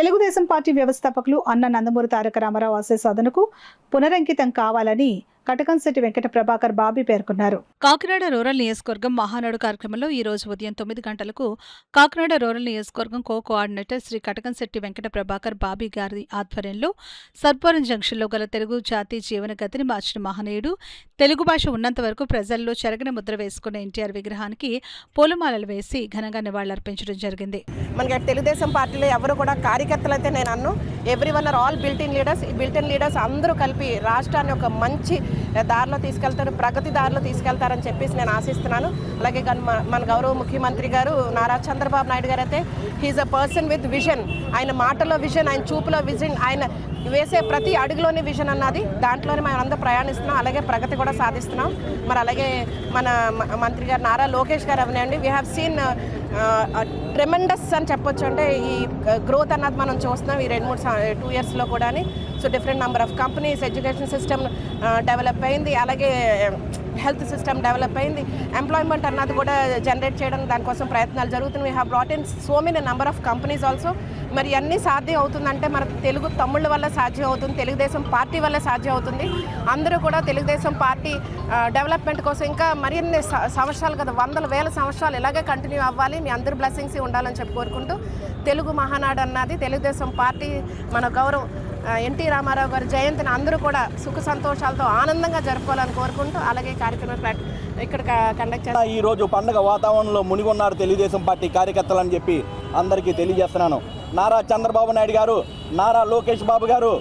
Telugu Desam party వ్యవస్థాపకులు అన్న నందమూరి తారక రామారావు ఆశయ సాధనకు పునరంకితం కావాలని కటకంశెట్టి వెంకట ప్రభాకర్ బాబీ పేర్కొన్నారు. కాకినాడ రూరల్ నియోజకవర్గం మహానాడు కార్యక్రమంలో ఈ రోజు ఉదయం 9 గంటలకు కాకినాడ రూరల్ నియోజకవర్గం కోఆర్డినేటర్ శ్రీ కటకంశెట్టి వెంకట ప్రభాకర్ బాబీ గారి ఆధ్వర్యంలో సర్పవరం జంక్షన్లో గల తెలుగు జాతి జీవన గతిని మార్చిన మహనీయుడు, తెలుగు భాష ఉన్నంత వరకు ప్రజల్లో చెరగని ముద్ర వేసుకున్న ఎన్టీఆర్ విగ్రహానికి పూలమాలలు వేసి ఘనంగా నివాళులర్పించడం జరిగింది. మనకి తెలుగుదేశం పార్టీలో ఎవరు కూడా కార్యకర్తలు అయితే నేను అన్ను everyone are all built in leaders అందరూ కలిపి రాష్ట్రాన్ని ఒక మంచి దారిలో తీసుకెళ్తారు, ప్రగతి దారిలో తీసుకెళ్తారని చెప్పేసి నేను ఆశిస్తున్నాను. అలాగే మన గౌరవ ముఖ్యమంత్రి గారు నారా చంద్రబాబు నాయుడు గారు అయితే he's a person with vision. ఆయన మాటలో విజన్, ఆయన చూపులో విజన్, ఆయన వేసే ప్రతి అడుగులోనే విజన్ అన్నది, దాంట్లోనే మనం అందరూ ప్రయాణిస్తున్నాం. అలాగే ప్రగతి కూడా సాధిస్తున్నాం. మరి అలాగే మన మంత్రి గారు నారా లోకేష్ గారు అవనండి, వీ హ్యావ్ సీన్ ట్రెమెండస్ అని చెప్పొచ్చు. అంటే ఈ గ్రోత్ అన్నది మనం చూస్తున్నాం ఈ 2 ఇయర్స్లో కూడా. So different number of companies, education system develop అయింది, అలాగే హెల్త్ సిస్టమ్ డెవలప్ అయింది, ఎంప్లాయ్మెంట్ అన్నది కూడా జనరేట్ చేయడం దానికోసం ప్రయత్నాలు జరుగుతున్నాయి. We have brought in so many number of companies also. మరి అన్నీ సాధ్యం అవుతుందంటే మన తెలుగు తమ్ముళ్ళ వల్ల సాధ్యం అవుతుంది, తెలుగుదేశం పార్టీ వల్ల సాధ్యం అవుతుంది. అందరూ కూడా తెలుగుదేశం పార్టీ డెవలప్మెంట్ కోసం ఇంకా మరిన్ని సంవత్సరాలు కదా, వందల వేల సంవత్సరాలు ఇలాగే కంటిన్యూ అవ్వాలి, మీ అందరి బ్లెస్సింగ్స్ ఉండాలని చెప్పి కోరుకుంటూ తెలుగు మహానాడు అన్నది తెలుగుదేశం పార్టీ మన గౌరవం ఎన్టీ రామారావు గారి జయంతిని అందరూ కూడా సుఖ సంతోషాలతో ఆనందంగా జరుపుకోవాలని కోరుకుంటూ అలాగే కార్యక్రమం ఇక్కడ కండక్ట్ చేస్తారు. ఈరోజు పండుగ వాతావరణంలో మునిగొన్నారు తెలుగుదేశం పార్టీ కార్యకర్తలు అని చెప్పి అందరికీ తెలియజేస్తున్నాను. నారా చంద్రబాబు నాయుడు గారు, నారా లోకేష్ బాబు గారు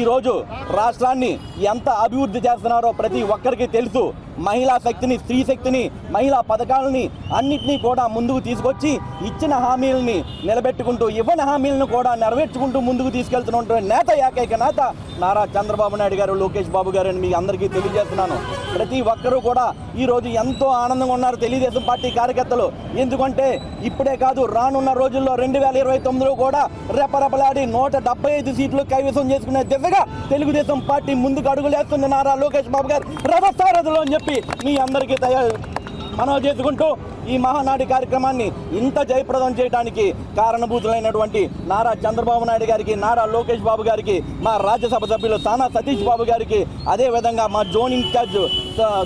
ఈరోజు రాష్ట్రాన్ని ఎంత అభివృద్ధి చేస్తున్నారో ప్రతి ఒక్కరికి తెలుసు. మహిళా శక్తిని, స్త్రీ శక్తిని, మహిళా పథకాలని అన్నింటినీ కూడా ముందుకు తీసుకొచ్చి ఇచ్చిన హామీలని నిలబెట్టుకుంటూ, ఇవ్వని హామీలను కూడా నెరవేర్చుకుంటూ ముందుకు తీసుకెళ్తున్నటువంటి నేత, ఏకైక నేత నారా చంద్రబాబు నాయుడు గారు, లోకేష్ బాబు గారు అని మీ అందరికీ తెలియజేస్తున్నాను. ప్రతి ఒక్కరూ కూడా ఈరోజు ఎంతో ఆనందంగా ఉన్నారు తెలుగుదేశం పార్టీ కార్యకర్తలు. ఎందుకంటే ఇప్పుడే కాదు, రానున్న రోజుల్లో 2029లో కూడా రెపరెపలాడి 175 సీట్లు కైవసం చేసుకునే దిశగా తెలుగుదేశం పార్టీ ముందుకు అడుగులేస్తుంది. నారా లోకేష్ బాబు గారు రథసారథులు అని చెప్పి మీ అందరికీ మనవి చేసుకుంటూ ఈ మహానాడి కార్యక్రమాన్ని ఇంత జయప్రదం చేయడానికి కారణభూతులైనటువంటి నారా చంద్రబాబు నాయుడు గారికి, నారా లోకేష్ బాబు గారికి, మా రాజ్యసభ సభ్యులు సానా సతీష్ బాబు గారికి, అదేవిధంగా మా జోన్ ఇన్ఛార్జ్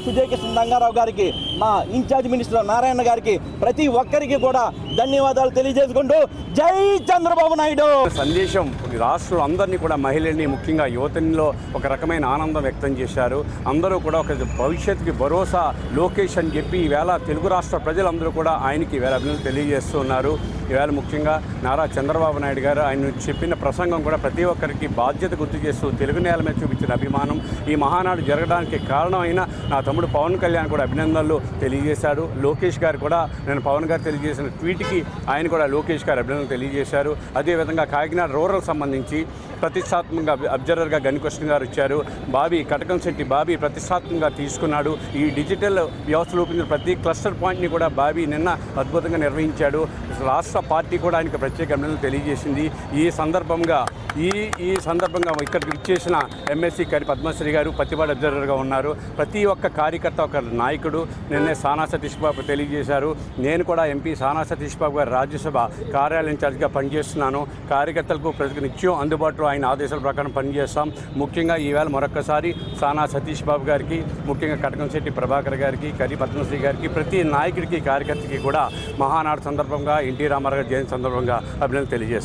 సుజయకృష్ణ రంగారావు గారికి, మా ఇన్ఛార్జ్ మినిస్టర్ నారాయణ గారికి, ప్రతి ఒక్కరికి కూడా ధన్యవాదాలు తెలియజేసుకుంటూ జై చంద్రబాబు నాయుడు. సందేశం రాష్ట్రంలో అందరినీ కూడా, మహిళల్ని ముఖ్యంగా యువతలో ఒక రకమైన ఆనందం వ్యక్తం చేశారు. అందరూ కూడా ఒక భవిష్యత్తుకి భరోసా లోకేష్ అని చెప్పి ఈవేళ తెలుగు రాష్ట్ర ప్రజలందరూ కూడా ఆయనకి ఈవేళ అభినందనలు తెలియజేస్తున్నారు. ఈవేళ ముఖ్యంగా నారా చంద్రబాబు నాయుడు గారు ఆయన చెప్పిన ప్రసంగం కూడా ప్రతి ఒక్కరికి బాధ్యత గుర్తు చేస్తూ తెలుగు నేల మీద చూపించిన అభిమానం, ఈ మహానాడు జరగడానికి కారణమైన నా తమ్ముడు పవన్ కళ్యాణ్ కూడా అభినందనలు తెలియజేశాడు. లోకేష్ గారు కూడా నేను పవన్ గారు తెలియజేసిన ట్వీట్కి ఆయన కూడా లోకేష్ గారు అభినందనలు తెలియజేశారు. అదేవిధంగా కాకినాడ రూరల్ సంబంధించి ప్రతిష్టాత్మకంగా అబ్జర్వర్గా గనికృష్ణ గారు వచ్చారు. కటకంశెట్టి బాబీ ప్రతిష్టాత్మకంగా తీసుకున్నాడు. ఈ డిజిటల్ వ్యవస్థ రూపొందించిన ప్రతి క్లస్టర్ పాయింట్ని కూడా బాబీ నిన్న అద్భుతంగా నిర్వహించాడు. రాష్ట్ర పార్టీ కూడా ఆయనకు ప్రత్యేక అభినందనలు తెలియజేసింది. ఈ సందర్భంగా ఇక్కడికి ఇచ్చేసిన ఎమ్మెల్సీ కరి పద్మశ్రీ గారు ప్రతిపాడు అబ్జర్వర్గా ఉన్నారు. ప్రతి ఒక్క కార్యకర్త ఒక నాయకుడు. నిన్నే సానా సతీష్ బాబు తెలియజేశారు. నేను కూడా ఎంపీ సానా సతీష్ బాబు గారు రాజ్యసభ కార్యాలయం ఇన్ఛార్జ్గా పనిచేస్తున్నాను. కార్యకర్తలకు ప్రతి నిత్యం అందుబాటులో ఆయన ఆదేశాల ప్రకారం పనిచేస్తాం. ముఖ్యంగా ఈవేళ మరొకసారి సానా సతీష్ బాబు గారికి, ముఖ్యంగా కటకంశెట్టి ప్రభాకర్ గారికి, కరి పద్మశ్రీ గారికి, ప్రతి నాయకుడికి, కార్యకర్తకి కూడా మహానాడు సందర్భంగా, ఎన్టీ రామారావు గారి జయంతి సందర్భంగా అభినందనలు తెలియజేస్తాం.